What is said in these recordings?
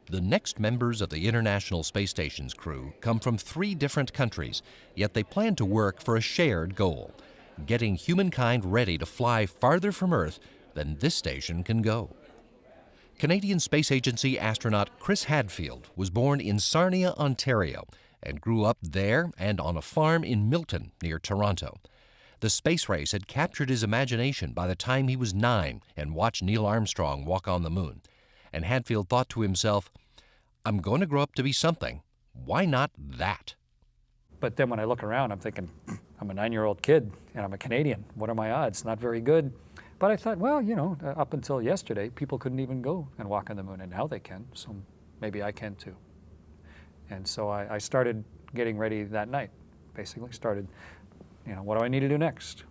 The next members of the International Space Station's crew come from 3 different countries, yet they plan to work for a shared goal: getting humankind ready to fly farther from Earth than this station can go. Canadian Space Agency astronaut Chris Hadfield was born in Sarnia, Ontario, and grew up there and on a farm in Milton, near Toronto. The space race had captured his imagination by the time he was 9 and watched Neil Armstrong walk on the moon. And Hadfield thought to himself, "I'm going to grow up to be something. Why not that?" But then when I look around, I'm thinking, I'm a 9-year-old kid and I'm a Canadian. What are my odds? Not very good. But I thought, well, up until yesterday, people couldn't even go and walk on the moon, and now they can, so maybe I can too. And so I started getting ready that night, basically started, what do I need to do next?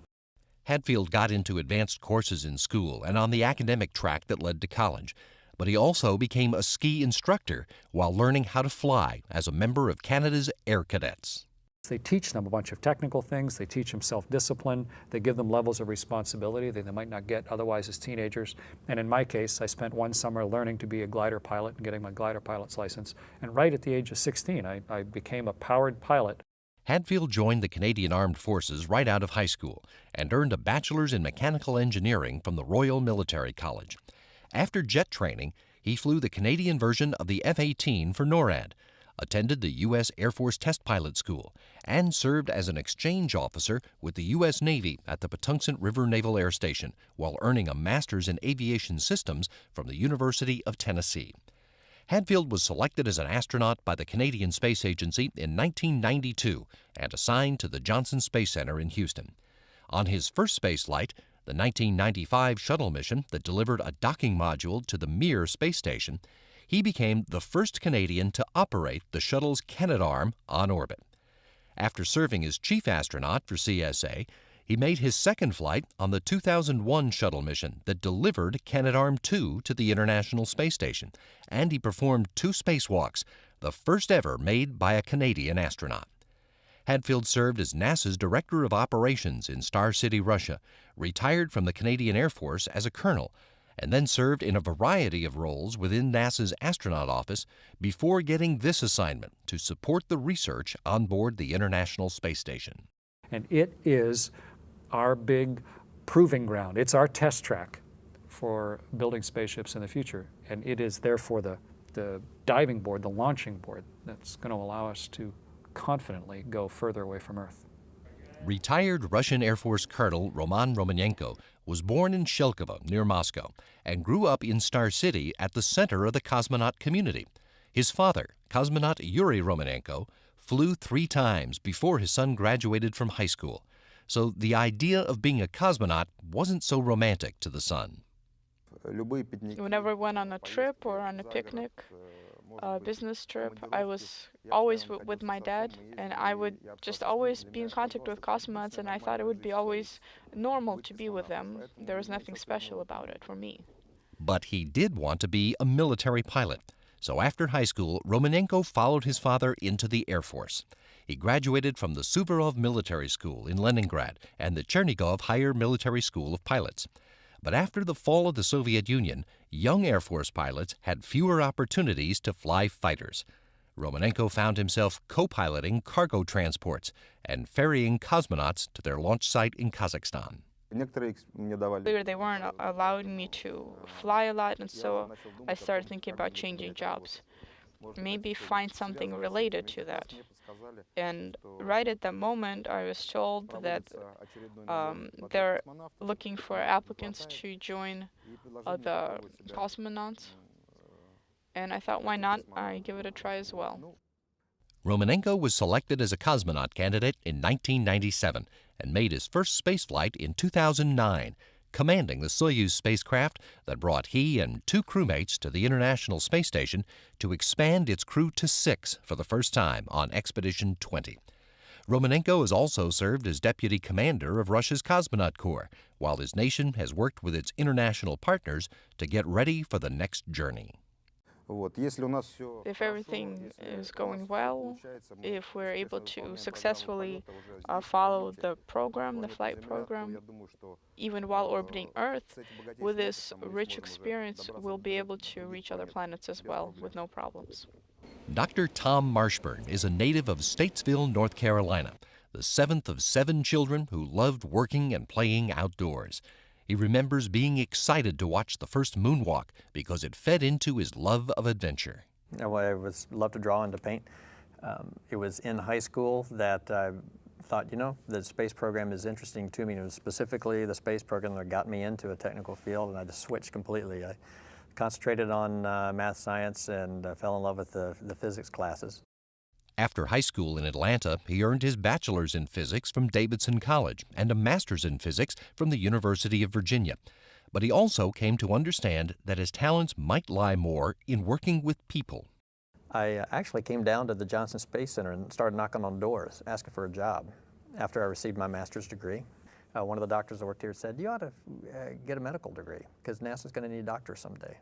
Hadfield got into advanced courses in school and on the academic track that led to college. But he also became a ski instructor while learning how to fly as a member of Canada's Air Cadets. They teach them a bunch of technical things. They teach them self-discipline. They give them levels of responsibility that they might not get otherwise as teenagers. And in my case, I spent one summer learning to be a glider pilot and getting my glider pilot's license. And right at the age of 16, I became a powered pilot. Hadfield joined the Canadian Armed Forces right out of high school and earned a bachelor's in mechanical engineering from the Royal Military College. After jet training, he flew the Canadian version of the F-18 for NORAD, attended the U.S. Air Force Test Pilot School, and served as an exchange officer with the U.S. Navy at the Patuxent River Naval Air Station while earning a master's in aviation systems from the University of Tennessee. Hadfield was selected as an astronaut by the Canadian Space Agency in 1992 and assigned to the Johnson Space Center in Houston. On his first space flight, the 1995 shuttle mission that delivered a docking module to the Mir space station, he became the first Canadian to operate the shuttle's Canadarm on orbit. After serving as chief astronaut for CSA, he made his second flight on the 2001 shuttle mission that delivered Canadarm2 to the International Space Station, and he performed 2 spacewalks, the first ever made by a Canadian astronaut. Hadfield served as NASA's Director of Operations in Star City, Russia, retired from the Canadian Air Force as a colonel, and then served in a variety of roles within NASA's astronaut office before getting this assignment to support the research on board the International Space Station. And it is our big proving ground. It's our test track for building spaceships in the future. And it is therefore the diving board, the launching board, that's going to allow us to confidently go further away from Earth. Retired Russian Air Force Colonel Roman Romanenko was born in Shelkovo, near Moscow, and grew up in Star City at the center of the cosmonaut community. His father, cosmonaut Yuri Romanenko, flew 3 times before his son graduated from high school, so the idea of being a cosmonaut wasn't so romantic to the son. Whenever I went on a trip or on a picnic, business trip, I was always with my dad, and I would just always be in contact with cosmonauts, and I thought it would be always normal to be with them. There was nothing special about it for me. But he did want to be a military pilot. So after high school, Romanenko followed his father into the Air Force. He graduated from the Suvorov Military School in Leningrad and the Chernigov Higher Military School of Pilots. But after the fall of the Soviet Union, young Air Force pilots had fewer opportunities to fly fighters. Romanenko found himself co-piloting cargo transports and ferrying cosmonauts to their launch site in Kazakhstan. They weren't allowing me to fly a lot, and so I started thinking about changing jobs. Maybe find something related to that. And right at that moment, I was told that they're looking for applicants to join the cosmonauts. And I thought, why not? I give it a try as well. Romanenko was selected as a cosmonaut candidate in 1997 and made his first spaceflight in 2009, commanding the Soyuz spacecraft that brought he and 2 crewmates to the International Space Station to expand its crew to 6 for the first time on Expedition 20. Romanenko has also served as deputy commander of Russia's Cosmonaut Corps, while his nation has worked with its international partners to get ready for the next journey. If everything is going well, if we're able to successfully follow the program, the flight program, even while orbiting Earth, with this rich experience, we'll be able to reach other planets as well with no problems. Dr. Tom Marshburn is a native of Statesville, North Carolina, the seventh of 7 children who loved working and playing outdoors. He remembers being excited to watch the first moonwalk because it fed into his love of adventure. I loved to draw and to paint. It was in high school that I thought, the space program is interesting to me. It was specifically the space program that got me into a technical field, and I just switched completely. I concentrated on math, science, and fell in love with the physics classes. After high school in Atlanta, he earned his bachelor's in physics from Davidson College and a master's in physics from the University of Virginia. But he also came to understand that his talents might lie more in working with people. I actually came down to the Johnson Space Center and started knocking on doors, asking for a job after I received my master's degree. One of the doctors that worked here said, "You ought to get a medical degree because NASA's going to need doctors someday."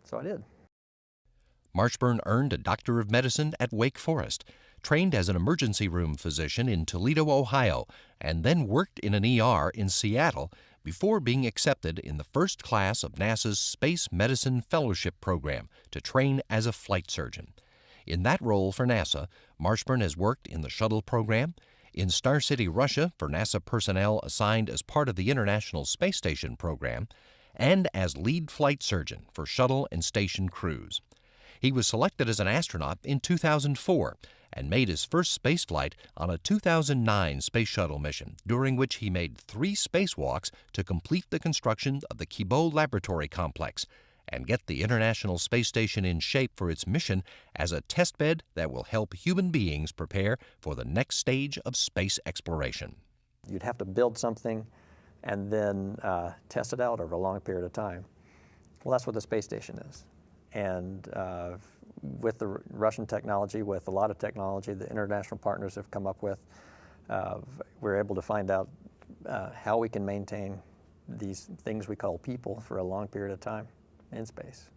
So I did. Marshburn earned a Doctor of Medicine at Wake Forest, trained as an emergency room physician in Toledo, Ohio, and then worked in an ER in Seattle before being accepted in the first class of NASA's Space Medicine Fellowship Program to train as a flight surgeon. In that role for NASA, Marshburn has worked in the shuttle program, in Star City, Russia for NASA personnel assigned as part of the International Space Station program, and as lead flight surgeon for shuttle and station crews. He was selected as an astronaut in 2004 and made his first spaceflight on a 2009 space shuttle mission, during which he made 3 spacewalks to complete the construction of the Kibo Laboratory Complex and get the International Space Station in shape for its mission as a testbed that will help human beings prepare for the next stage of space exploration. You'd have to build something and then test it out over a long period of time. Well, that's what the space station is. And with the Russian technology, with a lot of technology the international partners have come up with, we're able to find out how we can maintain these things we call people for a long period of time in space.